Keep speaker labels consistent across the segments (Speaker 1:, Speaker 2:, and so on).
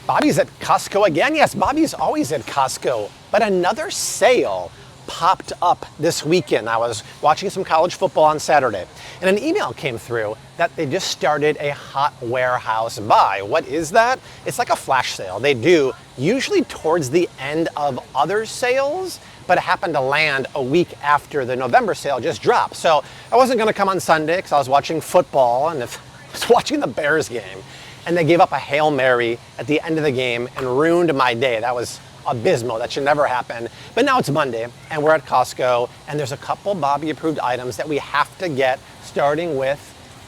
Speaker 1: Bobby's at Costco again. Yes, Bobby's always at Costco, but another sale popped up this weekend. I was watching some college football on Saturday, and an email came through that they just started a hot warehouse buy. What is that? It's like a flash sale. They do usually towards the end of other sales, but it happened to land a week after the November sale just dropped. So I wasn't gonna come on Sunday because I was watching football and I was watching the Bears game, and they gave up a Hail Mary at the end of the game and ruined my day. That was abysmal. That should never happen. But now it's Monday and we're at Costco, and there's a couple Bobby approved items that we have to get, starting with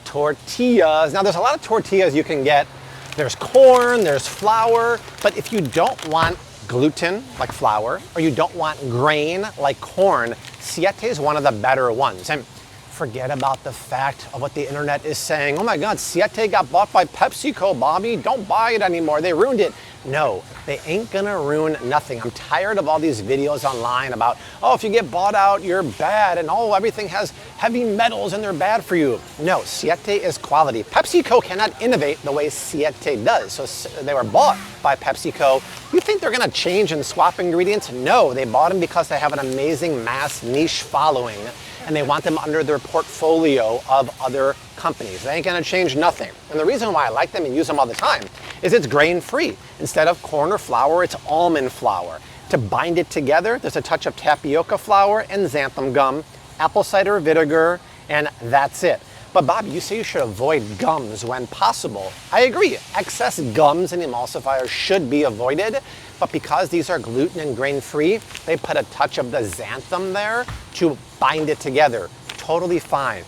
Speaker 1: tortillas. Now there's a lot of tortillas you can get. There's corn, there's flour, but if you don't want gluten like flour, or you don't want grain like corn, Siete is one of the better ones. And forget about the fact of what the internet is saying. Oh my God, Siete got bought by PepsiCo, Bobby. Don't buy it anymore. They ruined it. No, they ain't gonna ruin nothing. I'm tired of all these videos online about, oh, if you get bought out, you're bad, and oh, everything has heavy metals and they're bad for you. No, Siete is quality. PepsiCo cannot innovate the way Siete does. So they were bought by PepsiCo. You think they're gonna change and swap ingredients? No, they bought them because they have an amazing mass niche following, and they want them under their portfolio of other companies. They ain't gonna change nothing. And the reason why I like them and use them all the time is it's grain-free. Instead of corn or flour, it's almond flour. To bind it together, there's a touch of tapioca flour and xanthan gum, apple cider vinegar, and that's it. But Bob, you say you should avoid gums when possible. I agree, excess gums and emulsifiers should be avoided, but because these are gluten and grain-free, they put a touch of the xanthan there to bind it together. Totally fine.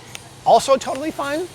Speaker 1: Also totally fine,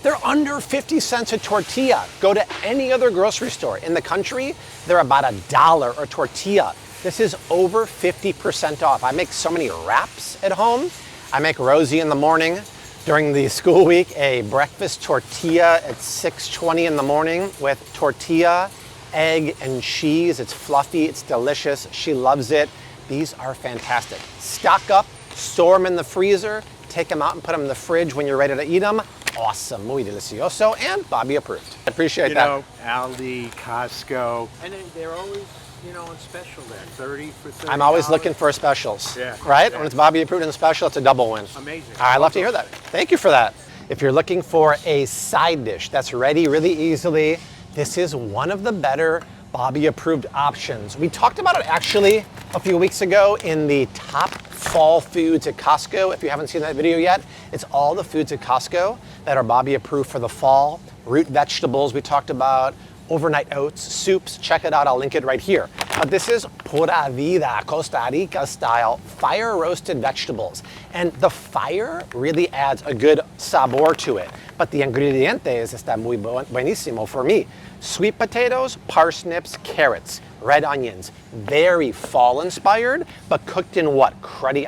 Speaker 1: they're under 50 cents a tortilla. Go to any other grocery store in the country, they're about $1 a tortilla. This is over 50% off. I make so many wraps at home. I make Rosie in the morning during the school week a breakfast tortilla at 6:20 in the morning with tortilla, egg, and cheese. It's fluffy, it's delicious. She loves it. These are fantastic. Stock up, store them in the freezer, take them out and put them in the fridge when you're ready to eat them. Awesome, muy delicioso, and Bobby approved. I appreciate that.
Speaker 2: You know, Aldi, Costco, and they're always, you know, on special there, 30 for $30.
Speaker 1: I'm always looking for specials, right? When it's Bobby approved and special, it's a double win.
Speaker 2: Amazing.
Speaker 1: I love to hear that. Thank you for that. If you're looking for a side dish that's ready really easily, this is one of the better Bobby approved options. We talked about it actually a few weeks ago in the top fall foods at Costco. If you haven't seen that video yet, it's all the foods at Costco that are Bobby approved for the fall. Root vegetables we talked about, overnight oats, soups, check it out, I'll link it right here. But this is Pura Vida, Costa Rica style, fire roasted vegetables. And the fire really adds a good sabor to it. But the ingredientes está muy buenísimo for me. Sweet potatoes, parsnips, carrots, red onions. Very fall inspired, but cooked in what? Cruddy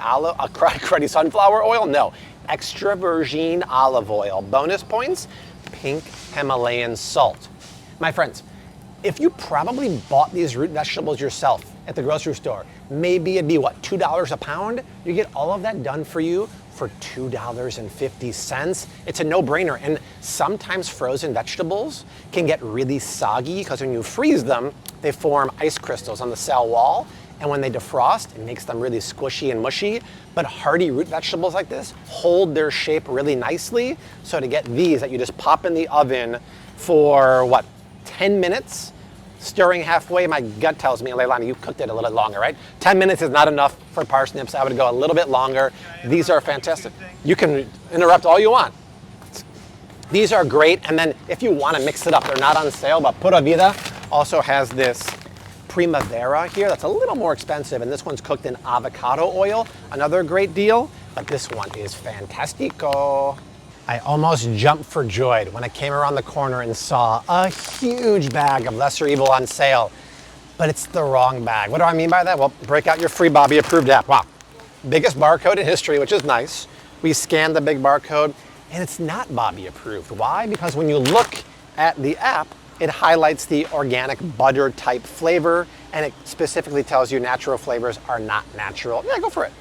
Speaker 1: sunflower oil? No, extra virgin olive oil. Bonus points, pink Himalayan salt. My friends, if you probably bought these root vegetables yourself at the grocery store, maybe it'd be what, $2 a pound? You get all of that done for you for $2.50. It's a no-brainer, and sometimes frozen vegetables can get really soggy because when you freeze them, they form ice crystals on the cell wall, and when they defrost, it makes them really squishy and mushy. But hearty root vegetables like this hold their shape really nicely. So to get these that you just pop in the oven for what, 10 minutes, stirring halfway, my gut tells me, Leilani, you cooked it a little bit longer, right? 10 minutes is not enough for parsnips. I would go a little bit longer. These are fantastic. You can interrupt all you want. These are great, and then if you want to mix it up, they're not on sale, but Pura Vida also has this Primavera here that's a little more expensive, and this one's cooked in avocado oil, another great deal, but this one is fantastico. I almost jumped for joy when I came around the corner and saw a huge bag of Lesser Evil on sale, but it's the wrong bag. What do I mean by that? Well, break out your free Bobby approved app. Wow, biggest barcode in history, which is nice. We scanned the big barcode, and it's not Bobby approved. Why? Because when you look at the app, it highlights the organic butter type flavor, and it specifically tells you natural flavors are not natural. Yeah, go for it.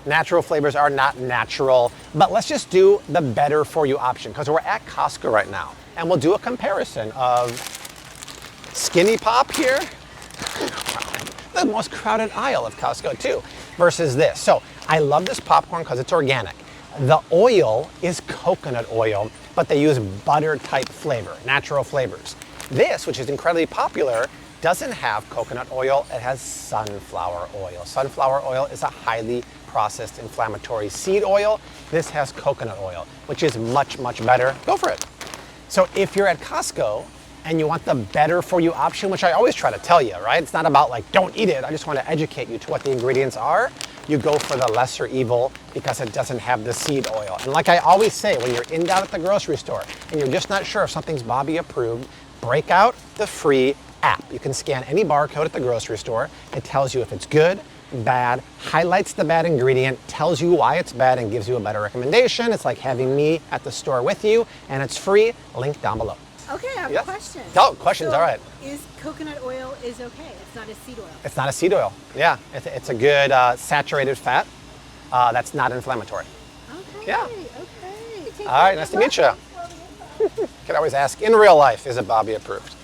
Speaker 1: Natural flavors are not natural, but let's just do the better for you option because we're at Costco right now, and we'll do a comparison of skinny pop here. The most crowded aisle of Costco too, versus this. So I love this popcorn because it's organic. The oil is coconut oil, but they use butter type flavor, natural flavors. This, which is incredibly popular, doesn't have coconut oil, it has sunflower oil. Sunflower oil is a highly processed inflammatory seed oil. This has coconut oil, which is much, much better. Go for it. So if you're at Costco and you want the better for you option, which I always try to tell you, right? It's not about like, don't eat it. I just want to educate you to what the ingredients are. You go for the lesser evil because it doesn't have the seed oil. And like I always say, when you're in doubt at the grocery store and you're just not sure if something's Bobby approved, break out the free app. You can scan any barcode at the grocery store. It tells you if it's good, bad, highlights the bad ingredient, tells you why it's bad, and gives you a better recommendation. It's like having me at the store with you, and it's free. Link down below.
Speaker 3: Okay, I have a question.
Speaker 1: Oh, questions, all right.
Speaker 3: Is coconut oil is okay? It's not a seed oil.
Speaker 1: It's not a seed oil. Yeah, it's a good saturated fat that's not inflammatory.
Speaker 3: Okay.
Speaker 1: Yeah.
Speaker 3: Okay.
Speaker 1: All right, nice to meet you. Can always ask in real life, is it Bobby approved?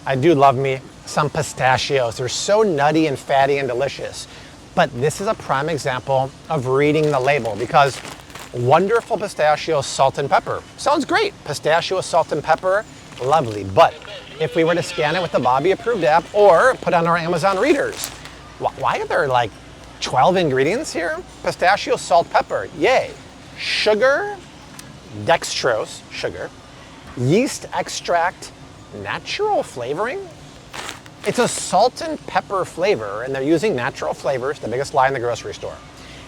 Speaker 1: I do love me some pistachios. They're so nutty and fatty and delicious. But this is a prime example of reading the label because wonderful pistachio salt and pepper. Sounds great. Pistachio salt and pepper, lovely. But if we were to scan it with the Bobby approved app or put on our Amazon readers, why are there like 12 ingredients here? Pistachio salt, pepper, yay. Sugar, dextrose, sugar, yeast extract, natural flavoring. It's a salt and pepper flavor, and they're using natural flavors, the biggest lie in the grocery store.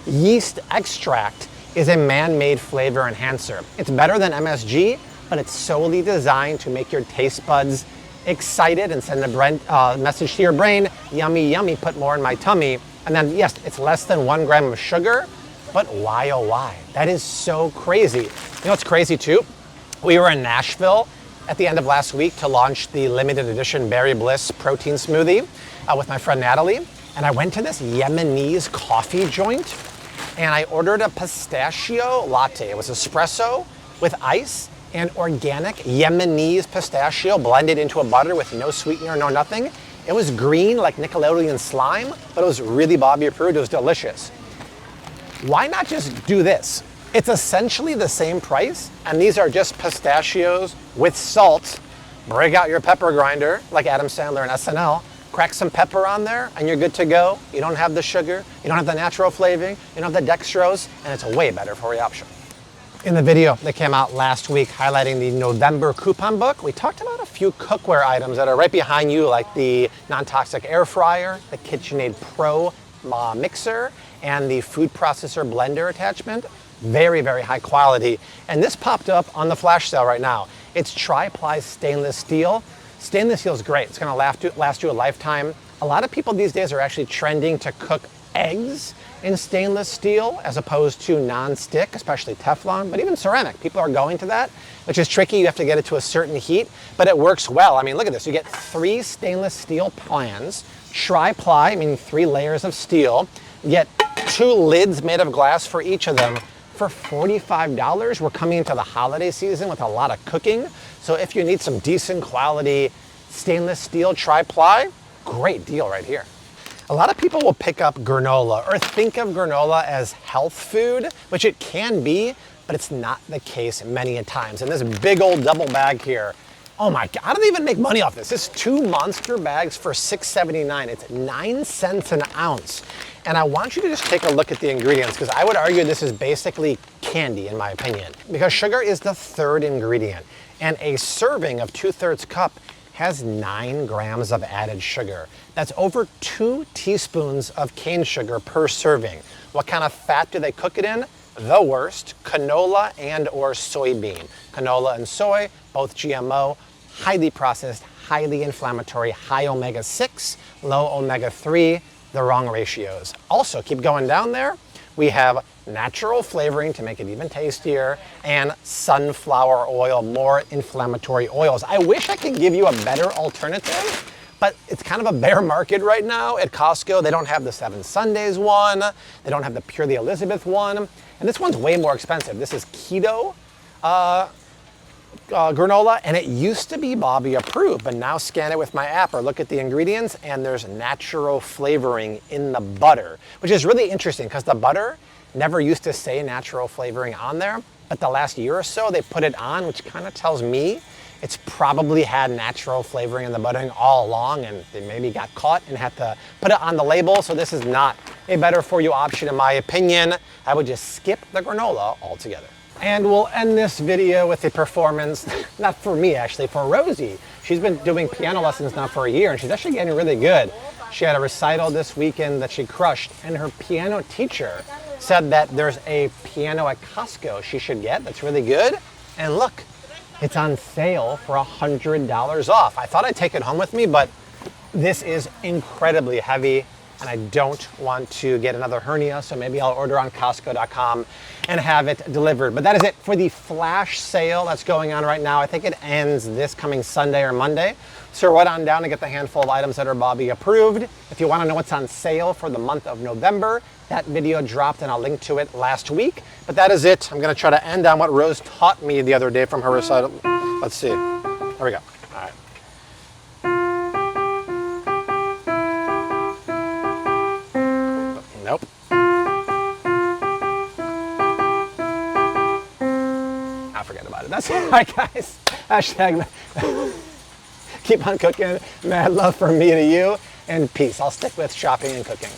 Speaker 1: Yeast extract is a man-made flavor enhancer. It's better than MSG, but it's solely designed to make your taste buds excited and send a message to your brain, yummy, yummy, put more in my tummy. And then, yes, it's less than 1 gram of sugar, but why, oh why? That is so crazy. You know what's crazy too? We were in Nashville at the end of last week to launch the limited edition Berry Bliss protein smoothie with my friend Natalie. And I went to this Yemenese coffee joint and I ordered a pistachio latte. It was espresso with ice and organic Yemenese pistachio blended into a butter with no sweetener, no nothing. It was green like Nickelodeon slime, but it was really Bobby approved. It was delicious. Why not just do this? It's essentially the same price, and these are just pistachios with salt. Break out your pepper grinder, like Adam Sandler and SNL, crack some pepper on there, and you're good to go. You don't have the sugar, you don't have the natural flavoring, you don't have the dextrose, and it's a way better for you option. In the video that came out last week highlighting the November coupon book, we talked about a few cookware items that are right behind you, like the non-toxic air fryer, the KitchenAid Pro mixer, and the food processor blender attachment. Very, very high quality. And this popped up on the flash sale right now. It's tri-ply stainless steel. Stainless steel is great. It's gonna last you a lifetime. A lot of people these days are actually trending to cook eggs in stainless steel as opposed to non-stick, especially Teflon, but even ceramic. People are going to that, which is tricky. You have to get it to a certain heat, but it works well. I mean, look at this. You get 3 stainless steel pans, tri-ply, meaning 3 layers of steel. You get 2 lids made of glass for each of them. For $45, we're coming into the holiday season with a lot of cooking. So if you need some decent quality stainless steel tri-ply, great deal right here. A lot of people will pick up granola or think of granola as health food, which it can be, but it's not the case many a times. And this big old double bag here, oh my God, I don't even make money off this. This is 2 monster bags for $6.79. It's 9 cents an ounce. And I want you to just take a look at the ingredients because I would argue this is basically candy in my opinion because sugar is the 3rd ingredient and a serving of 2/3 cup has 9 grams of added sugar. That's over 2 teaspoons of cane sugar per serving. What kind of fat do they cook it in? The worst, canola and or soybean. Canola and soy, both GMO, highly processed, highly inflammatory, high omega-6, low omega-3, the wrong ratios. Also, keep going down there, we have natural flavoring to make it even tastier and sunflower oil, more inflammatory oils. I wish I could give you a better alternative, but it's kind of a bear market right now at Costco. They don't have the 7 Sundays one, they don't have the Pure the Elizabeth one, and this one's way more expensive. This is keto granola, and it used to be Bobby approved, but now scan it with my app or look at the ingredients and there's natural flavoring in the butter, which is really interesting because the butter never used to say natural flavoring on there, but the last year or so they put it on, which kind of tells me it's probably had natural flavoring in the buttering all along, and they maybe got caught and had to put it on the label. So this is not a better for you option in my opinion. I would just skip the granola altogether. And we'll end this video with a performance, not for me actually, for Rosie. She's been doing piano lessons now for a year and she's actually getting really good. She had a recital this weekend that she crushed, and her piano teacher said that there's a piano at Costco she should get that's really good. And look, it's on sale for $100 off. I thought I'd take it home with me, but this is incredibly heavy and I don't want to get another hernia, so maybe I'll order on Costco.com and have it delivered. But that is it for the flash sale that's going on right now. I think it ends this coming Sunday or Monday. So run on down to get the handful of items that are Bobby approved. If you want to know what's on sale for the month of November, that video dropped and I'll link to it last week. But that is it. I'm going to try to end on what Rose taught me the other day from her recital. Let's see. There we go. All right. Nope. I'll forget about it. That's it. All right, guys. Hashtag keep on cooking. Mad love from me to you. And peace. I'll stick with shopping and cooking.